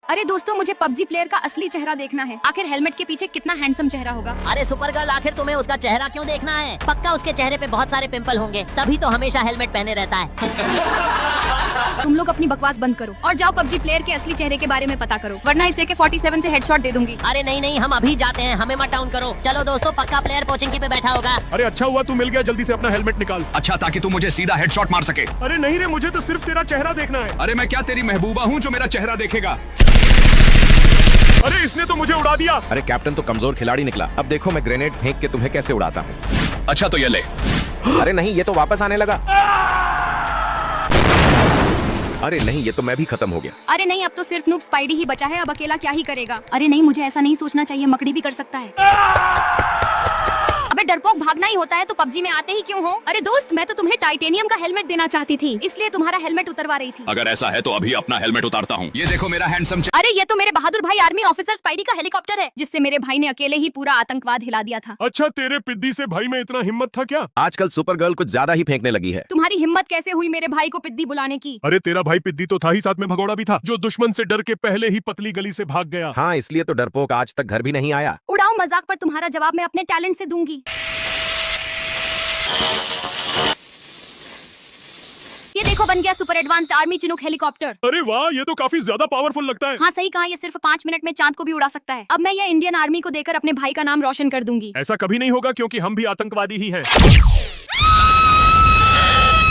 अरे दोस्तों, मुझे पबजी प्लेयर का असली चेहरा देखना है। आखिर हेलमेट के पीछे कितना हैंडसम चेहरा होगा। अरे सुपर गर्ल, आखिर तुम्हें उसका चेहरा क्यों देखना है? पक्का उसके चेहरे पे बहुत सारे पिंपल होंगे, तभी तो हमेशा हेलमेट पहने रहता है। तुम लोग अपनी बकवास बंद करो और जाओ पबजी प्लेयर के असली चेहरे के बारे में पता करो, वरना इसे के 47 से हेडशॉट दे दूंगी। अरे नहीं नहीं, हम अभी जाते हैं, हमें मत डाउन करो। चलो दोस्तों, पक्का प्लेयर पोचिंकी पे बैठा होगा। अरे अच्छा हुआ तू मिल गया, जल्दी से अपना हेलमेट निकाल। अच्छा, ताकि तू मुझे सीधा हेडशॉट मार सके। अरे नहीं रे, मुझे तो सिर्फ तेरा चेहरा देखना है। अरे मैं क्या तेरी महबूबा हूँ जो मेरा चेहरा देखेगा? अरे इसने तो मुझे उड़ा दिया। अरे कैप्टन तो कमजोर खिलाड़ी निकला। अब देखो मैं ग्रेनेड फेंक के तुम्हें कैसे उड़ाता हूँ। अच्छा तो ये ले। अरे नहीं, ये तो वापस आने लगा। अरे नहीं, ये तो मैं भी खत्म हो गया। अरे नहीं, अब तो सिर्फ नूब स्पाइडी ही बचा है, अब अकेला क्या ही करेगा। अरे नहीं, मुझे ऐसा नहीं सोचना चाहिए, मकड़ी भी कर सकता है। अबे डरपोक, भागना ही होता है तो पबजी में आते ही क्यों हो? अरे दोस्त, मैं तो तुम्हें टाइटेनियम का हेलमेट देना चाहती थी, इसलिए तुम्हारा हेलमेट उतरवा रही थी। अगर ऐसा है तो अभी अपना हेलमेट उतारता हूँ। ये देखो मेरा हैंडसम। अरे ये तो मेरे बहादुर भाई आर्मी ऑफिसर स्पाइडी का हेलीकॉप्टर है, जिससे मेरे भाई ने अकेले ही पूरा आतंकवाद हिला दिया था। अच्छा, तेरे पिद्दी से भाई में इतना हिम्मत था क्या? आजकल सुपर गर्ल कुछ ज्यादा ही फेंकने लगी है। तुम्हारी हिम्मत कैसे हुई मेरे भाई को पिद्दी बुलाने की? अरे तेरा भाई पिद्दी तो था ही, साथ में भगोड़ा भी था, जो दुश्मन से डर के पहले ही पतली गली से भाग गया। हाँ, इसलिए तो डरपोक आज तक घर भी नहीं आया। उड़ाओ मजाक, पर तुम्हारा जवाब मैं अपने टैलेंट से दूंगी। ये देखो, बन गया super advanced army Chinook helicopter. अरे वाह, ये तो काफी ज्यादा पावरफुल लगता है। हाँ सही कहा, ये सिर्फ 5 मिनट में चांद को भी उड़ा सकता है। अब मैं ये इंडियन आर्मी को देकर अपने भाई का नाम रोशन कर दूंगी। ऐसा कभी नहीं होगा, क्योंकि हम भी आतंकवादी ही हैं।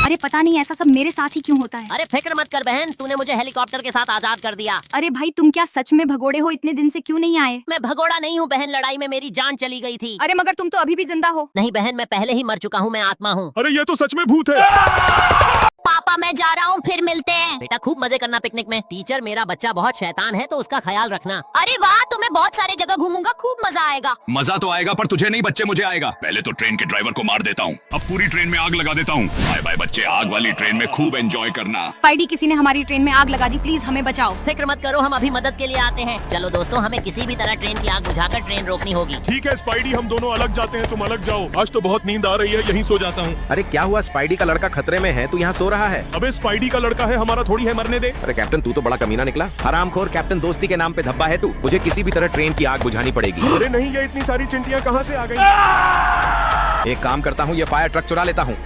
अरे पता नहीं ऐसा सब मेरे साथ ही क्यों होता है। अरे फिक्र मत कर बहन, तूने मुझे हेलीकॉप्टर के साथ आजाद कर दिया। अरे भाई, तुम क्या सच में भगोड़े हो? इतने दिन से क्यों नहीं आए? मैं भगोड़ा नहीं हूँ बहन, लड़ाई में मेरी जान चली गई थी। अरे मगर तुम तो अभी भी जिंदा हो। नहीं बहन, मैं पहले ही मर चुका हूँ, मैं आत्मा हूँ। अरे ये तो सच में भूत है। पापा मैं जा रहा हूँ, फिर मिलते हैं। बेटा खूब मजे करना पिकनिक में। टीचर, मेरा बच्चा बहुत शैतान है तो उसका ख्याल रखना। अरे वाह, तो मैं बहुत सारे जगह घूमूंगा, खूब मजा आएगा। मजा तो आएगा, पर तुझे नहीं बच्चे, मुझे आएगा। पहले तो ट्रेन के ड्राइवर को मार देता हूँ, अब पूरी ट्रेन में आग लगा देता हूँ। बाय बाय बच्चे, आग वाली ट्रेन में खूब एंजॉय करना। स्पाइडी, किसी ने हमारी ट्रेन में आग लगा दी, प्लीज हमें बचाओ। फिक्र मत करो, हम अभी मदद के लिए आते हैं। चलो दोस्तों, हमें किसी भी तरह ट्रेन की आग बुझाकर ट्रेन रोकनी होगी। ठीक है स्पाइडी, हम दोनों अलग जाते हैं, तुम अलग जाओ। आज तो बहुत नींद आ रही है, यहीं सो जाता हूँ। अरे क्या हुआ? स्पाइडी का लड़का खतरे में है, तू यहाँ सो रहा है? अबे स्पाइडी का लड़का है, हमारा थोड़ी है, मरने दे। अरे कैप्टन, तू तो बड़ा कमीना निकला। हरामखोर कैप्टन, दोस्ती के नाम पे धब्बा है तू। मुझे किसी भी तरह ट्रेन की आग बुझानी पड़ेगी। अरे नहीं, ये इतनी सारी चिंटियाँ कहाँ से आ गई? एक काम करता हूँ, ये फायर ट्रक चुरा लेता हूँ।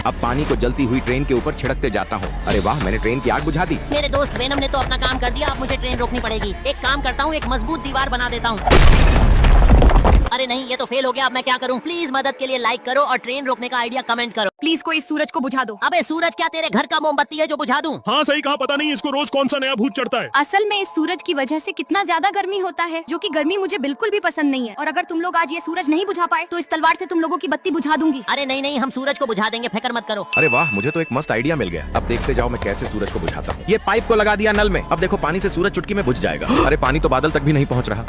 अब पानी को जलती हुई ट्रेन के ऊपर छिड़कते जाता हूँ। अरे वाह, मैंने ट्रेन की आग बुझा दी। मेरे दोस्त वेनम ने तो अपना काम कर दिया, अब मुझे ट्रेन रोकनी पड़ेगी। एक काम करता हूँ, एक मजबूत दीवार बना देता हूँ। अरे नहीं, ये तो फेल हो गया, अब मैं क्या करूँ? प्लीज मदद के लिए लाइक करो और ट्रेन रोकने का आइडिया कमेंट करो। प्लीज कोई इस सूरज को बुझा दो। अबे सूरज क्या तेरे घर का मोमबत्ती है जो बुझा दूं? हाँ सही कहा, पता नहीं इसको रोज कौन सा नया भूत चढ़ता है। असल में इस सूरज की वजह से कितना ज्यादा गर्मी होता है, जो कि गर्मी मुझे बिल्कुल भी पसंद नहीं है। और अगर तुम लोग आज ये सूरज नहीं बुझा पाए तो इस तलवार से तुम लोगों की बत्ती बुझा दूंगी। अरे नहीं नहीं, हम सूरज को बुझा देंगे, फिक्र मत करो। अरे वाह, मुझे तो एक मस्त आइडिया मिल गया। अब देखते जाओ मैं कैसे सूरज को बुझाता हूँ। ये पाइप को लगा दिया नल में, अब देखो पानी से सूरज चुटकी में बुझ जाएगा। अरे पानी तो बादल तक भी नहीं पहुँच रहा।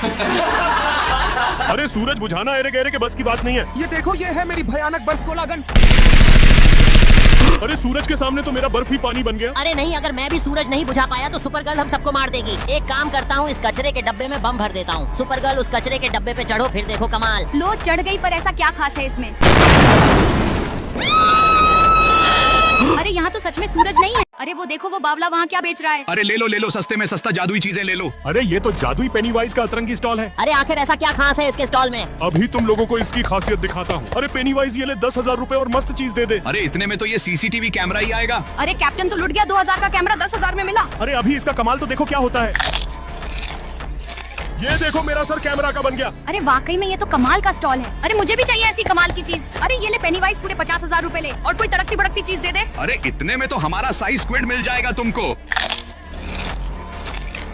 अरे सूरज बुझाना एरे गहरे के बस की बात नहीं है। ये देखो, ये है मेरी भयानक बर्फ गोला गन। अरे सूरज के सामने तो मेरा बर्फ ही पानी बन गया। अरे नहीं, अगर मैं भी सूरज नहीं बुझा पाया तो सुपर गर्ल हम सबको मार देगी। एक काम करता हूँ, इस कचरे के डब्बे में बम भर देता हूँ। सुपर गर्ल, उस कचरे के डब्बे पे चढ़ो, फिर देखो कमाल। लो चढ़ गई, पर ऐसा क्या खास है इसमें? अरे यहाँ तो सच में सूरज नहीं है। अरे वो देखो, वो बावला वहाँ क्या बेच रहा है? अरे ले लो, सस्ते में सस्ता जादुई चीजें ले लो। अरे ये तो जादुई पेनीवाइज का अतरंगी स्टॉल है। अरे आखिर ऐसा क्या खास है इसके स्टॉल में? अभी तुम लोगों को इसकी खासियत दिखाता हूँ। अरे पेनीवाइज, ये ले 10,000 रूपए और मस्त चीज दे दे। अरे इतने में तो ये सीसीटीवी कैमरा ही आएगा। अरे कैप्टन तो लुट गया, 2000 का कैमरा 10,000 में मिला। अरे अभी इसका कमाल तो देखो क्या होता है। ये देखो, मेरा सर कैमरा का बन गया। अरे वाकई में ये तो कमाल का स्टॉल है। अरे मुझे भी चाहिए ऐसी कमाल की चीज। अरे ये ले पेनीवाइज, पूरे 50,000 रूपए ले, और कोई तड़कती भड़कती चीज दे दे। अरे इतने में तो हमारा साइज स्क्विड मिल जाएगा तुमको।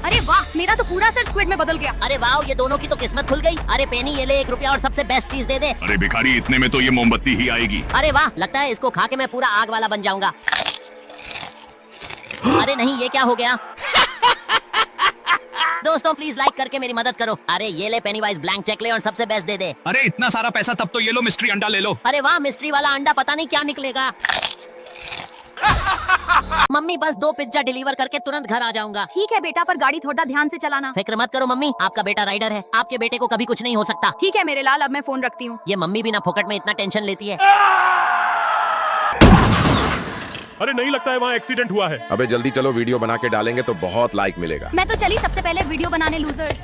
अरे वाह, मेरा तो पूरा सर स्क्विड में बदल गया। अरे वाह, ये दोनों की तो किस्मत खुल गई। अरे पेनी, ये ले 1 रुपया और सबसे बेस्ट चीज दे दे। अरे भिखारी, इतने में तो ये मोमबत्ती ही आएगी। अरे वाह, लगता है इसको खा के मैं पूरा आग वाला बन जाऊंगा। अरे नहीं, ये क्या हो गया? दोस्तों प्लीज लाइक करके मेरी मदद करो। अरे ये ले पेनीवाइज, ब्लैंक चेक ले और सबसे बेस्ट दे दे। अरे इतना सारा पैसा, तब तो ये लो मिस्ट्री अंडा ले लो। अरे वाह, मिस्ट्री वाला अंडा पता नहीं क्या निकलेगा। मम्मी बस 2 पिज्जा डिलीवर करके तुरंत घर आ जाऊंगा। ठीक है बेटा, पर गाड़ी थोड़ा ध्यान से चलाना। फिक्र मत करो मम्मी, आपका बेटा राइडर है, आपके बेटे को कभी कुछ नहीं हो सकता। ठीक है मेरे लाल, अब मैं फोन रखती हूँ। ये मम्मी भी ना फोकट में इतना टेंशन लेती है। अरे नहीं लगता है वहाँ एक्सीडेंट हुआ है। अबे जल्दी चलो, वीडियो बना के डालेंगे तो बहुत लाइक मिलेगा। मैं तो चली सबसे पहले वीडियो बनाने लूजर्स।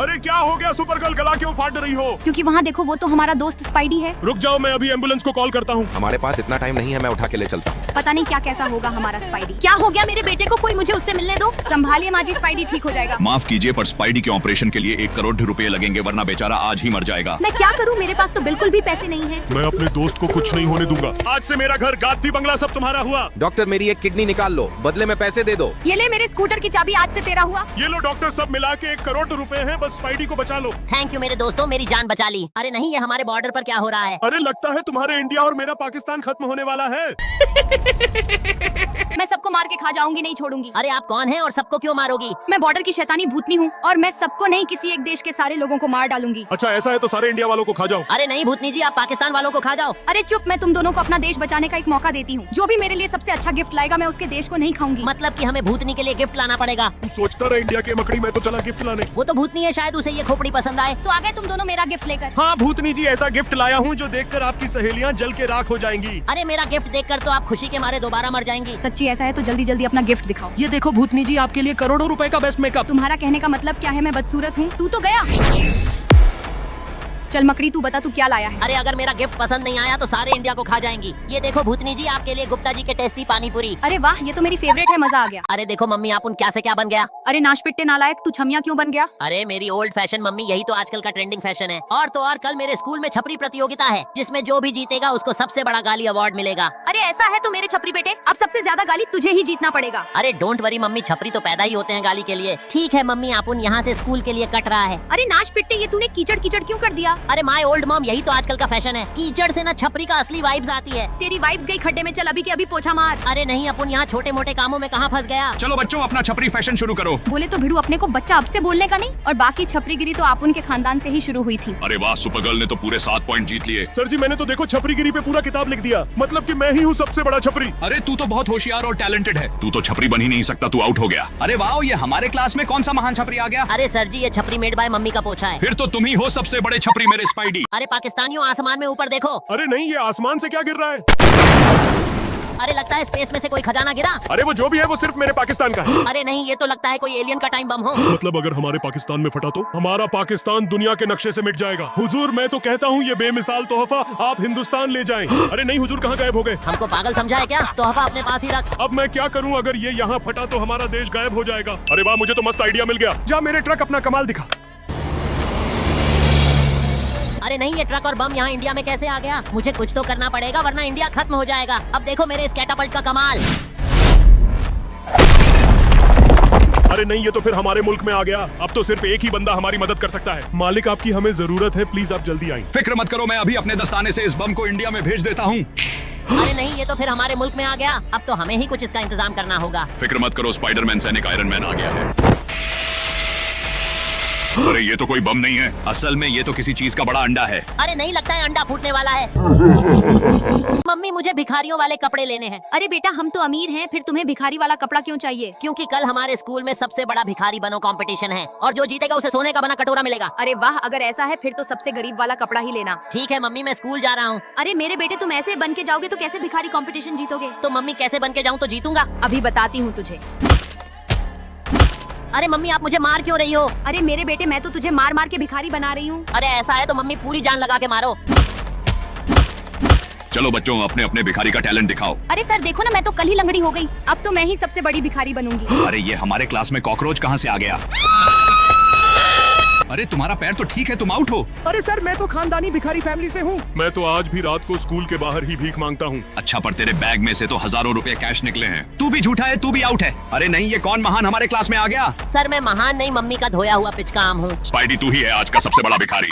अरे क्या हो गया सुपर गर्ल, गला क्यों फाड़ रही हो? क्योंकि वहाँ देखो वो तो हमारा दोस्त स्पाइडी है। रुक जाओ, मैं अभी एम्बुलेंस को कॉल करता हूँ। हमारे पास इतना टाइम नहीं है, मैं उठा के ले चलता हूँ। पता नहीं क्या कैसा होगा हमारा स्पाइडी। क्या हो गया मेरे बेटे को, कोई मुझे उससे मिलने दो। संभालिए माँ जी, स्पाइडी ठीक हो जाएगा। माफ कीजिए पर स्पाइडी के ऑपरेशन के लिए 1 करोड़ रुपए लगेंगे, वरना बेचारा आज ही मर जाएगा। मैं क्या करूँ, मेरे पास तो बिल्कुल भी पैसे नहीं है। मैं अपने दोस्त को कुछ नहीं होने दूंगा। आज से मेरा घर, गाती बंगला सब तुम्हारा हुआ। डॉक्टर मेरी एक किडनी निकाल लो, बदले में पैसे दे दो। ये ले मेरे स्कूटर की चाबी, आज से तेरा हुआ। ये लो डॉक्टर, सब मिला के 1 करोड़ रुपए हैं, बस स्पाइडी को बचा लो। थैंक यू मेरे दोस्तों, मेरी जान बचा ली। अरे नहीं, ये हमारे बॉर्डर पर क्या हो रहा है? अरे लगता है तुम्हारे इंडिया और मेरा पाकिस्तान खत्म होने वाला है। मैं सबको मार के खा जाऊंगी, नहीं छोड़ूंगी। अरे आप कौन हैं और सबको क्यों मारोगी? मैं बॉर्डर की शैतानी भूतनी हूँ और मैं सबको नहीं, किसी एक देश के सारे लोगों को मार डालूंगी। अच्छा ऐसा है तो सारे इंडिया वालों को खा जाओ। अरे नहीं भूतनी जी, आप पाकिस्तान वालों को खा जाओ। अरे चुप, मैं तुम दोनों को अपना देश बचाने का एक मौका देती हूँ। जो भी मेरे लिए सबसे अच्छा गिफ्ट लाएगा मैं उसके देश को नहीं खाऊंगी। मतलब कि हमें भूतनी के लिए गिफ्ट लाना पड़ेगा। तू सोचता रहा इंडिया के मकड़ी, मैं तो चला गिफ्ट लाने। वो तो भूतनी है, शायद उसे ये खोपड़ी पसंद आए। तो आ गए तुम दोनों मेरा गिफ्ट लेकर। हाँ भूतनी जी, ऐसा गिफ्ट लाया हूँ जो देखकर आपकी सहेलियाँ जल के राख हो जाएंगी। अरे मेरा गिफ्ट देखकर तो आप खुशी के मारे दोबारा मर जाएंगी। सच्ची ऐसा है तो जल्दी जल्दी अपना गिफ्ट दिखाओ। ये देखो भूतनी जी, आपके लिए करोड़ों रुपए का बेस्ट मेकअप। तुम्हारा कहने का मतलब क्या है, मैं बदसूरत हूँ? तू तो गया। चल मकड़ी, तू बता तू क्या लाया है। अरे अगर मेरा गिफ्ट पसंद नहीं आया तो सारे इंडिया को खा जाएंगी। ये देखो भूतनी जी, आपके लिए गुप्ता जी के टेस्टी पानी पूरी। अरे वाह, ये तो मेरी फेवरेट है, मजा आ गया। अरे देखो मम्मी, आप उन क्या से क्या बन गया। अरे नाशपिट्टे नालायक, तू छमिया क्यों बन गया? अरे मेरी ओल्ड फैशन मम्मी, यही तो आजकल का ट्रेंडिंग फैशन है। और तो और कल मेरे स्कूल में छपरी प्रतियोगिता है, जिसमें जो भी जीतेगा उसको सबसे बड़ा गाली अवार्ड मिलेगा। अरे ऐसा है तो मेरे छपरी बेटे, अब सबसे ज्यादा गाली तुझे ही जीतना पड़ेगा। अरे डोंट वरी मम्मी, छपरी तो पैदा ही होते हैं गाली के लिए। ठीक है मम्मी, आप उन यहाँ से स्कूल के लिए कट रहा है। अरे नाशपिट्टे, ये तूने कीचड़ कीचड़ क्यों कर दिया? अरे माय ओल्ड मॉम, यही तो आजकल का फैशन है। कीचड़ से ना छपरी का असली वाइब्स आती है। तेरी वाइब्स गई खड्डे में, चल अभी के अभी पोछा मार। अरे नहीं, अपन यहाँ छोटे मोटे कामों में कहाँ फंस गया। चलो बच्चों, अपना छपरी फैशन शुरू करो। बोले तो भिड़ू अपने को बच्चा अब से बोलने का नहीं, और बाकी छपरीगिरी तो आप उनके खानदान से ही शुरू हुई थी। अरे वाह, सुपर गर्ल ने तो पूरे 7 पॉइंट जीत लिए। सर जी, मैंने तो देखो छपरीगिरी पे पूरा किताब लिख दिया, मतलब कि मैं ही हूँ सबसे बड़ा छपरी। अरे तू तो बहुत होशियार और टैलेंटेड है, तू तो छपरी बन ही नहीं सकता, तू आउट हो गया। अरे वाह, ये हमारे क्लास में कौन सा महान छपरी आ गया? अरे सर जी, ये छपरी मेड बाय मम्मी का पोछा है। फिर तो तुम ही हो सबसे बड़े छपरी, मेरे स्पाइडी। अरे पाकिस्तानियों, आसमान में ऊपर देखो। अरे नहीं, ये आसमान से क्या गिर रहा है? अरे लगता है स्पेस में से कोई खजाना गिरा। अरे वो जो भी है वो सिर्फ मेरे पाकिस्तान का है। अरे नहीं, ये तो लगता है कोई एलियन का टाइम बम हो। मतलब अगर हमारे पाकिस्तान में फटा तो हमारा पाकिस्तान दुनिया के नक्शे से मिट जाएगा। हुजूर, मैं तो कहता हूँ ये बेमिसाल तोहफा आप हिंदुस्तान ले जाएं। अरे नहीं हुजूर, कहाँ गायब हो गए? हमको पागल समझा है क्या? तोहफा अपने पास ही रख। अब मैं क्या करूँ, अगर ये यहाँ फटा तो हमारा देश गायब हो जाएगा। अरे वाह, मुझे तो मस्त आइडिया मिल गया। जा मेरे ट्रक अपना कमाल दिखा। अरे नहीं, ये ट्रक और बम यहाँ इंडिया में कैसे आ गया? मुझे कुछ तो करना पड़ेगा, वरना इंडिया खत्म हो जाएगा। अब देखो मेरे इस कैटापल्ट का कमाल। अरे नहीं, ये तो फिर हमारे मुल्क में आ गया। अब तो सिर्फ एक ही बंदा हमारी मदद कर सकता है। मालिक, आपकी हमें जरूरत है, प्लीज आप जल्दी आएं। फिक्र मत करो, मैं अभी अपने दस्ताने से इस बम को इंडिया में भेज देता हूँ। अरे नहीं, ये तो फिर हमारे मुल्क में आ गया। अब तो हमें ही कुछ इसका इंतजाम करना होगा। फिक्र मत करो, स्पाइडरमैन सैनिक आयरन मैन आ गया है। अरे ये तो कोई बम नहीं है, असल में ये तो किसी चीज का बड़ा अंडा है। अरे नहीं, लगता है अंडा फूटने वाला है। मम्मी, मुझे भिखारियों वाले कपड़े लेने हैं। अरे बेटा, हम तो अमीर हैं, फिर तुम्हें भिखारी वाला कपड़ा क्यों चाहिए? क्योंकि कल हमारे स्कूल में सबसे बड़ा भिखारी बनो कंपटीशन है, और जो जीतेगा उसे सोने का बना कटोरा मिलेगा। अरे वाह, अगर ऐसा है फिर तो सबसे गरीब वाला कपड़ा ही लेना। ठीक है मम्मी, मैं स्कूल जा रहा हूँ। अरे मेरे बेटे, तुम ऐसे बन के जाओगे तो कैसे भिखारी कंपटीशन जीतोगे? तो मम्मी, कैसे बन के जाऊँ तो जीतूंगा? अभी बताती हूँ तुझे। अरे मम्मी, आप मुझे मार क्यों रही हो? अरे मेरे बेटे, मैं तो तुझे मार मार के भिखारी बना रही हूँ। अरे ऐसा है तो मम्मी पूरी जान लगा के मारो। चलो बच्चों, अपने अपने भिखारी का टैलेंट दिखाओ। अरे सर देखो ना, मैं तो कल ही लंगड़ी हो गई, अब तो मैं ही सबसे बड़ी भिखारी बनूंगी। अरे ये हमारे क्लास में कॉकरोच कहाँ से आ गया? अरे तुम्हारा पैर तो ठीक है, तुम आउट हो। अरे सर, मैं तो खानदानी भिखारी फैमिली से हूँ। मैं तो आज भी रात को स्कूल के बाहर ही भीख मांगता हूँ। अच्छा, पर तेरे बैग में से तो हजारों रुपए कैश निकले हैं। तू भी झूठा है, तू भी आउट है। अरे नहीं, ये कौन महान हमारे क्लास में आ गया? सर मैं महान नहीं, मम्मी का धोया हुआ पिचका आम हूँ। स्पाइडी, तू ही है आज का सबसे बड़ा भिखारी।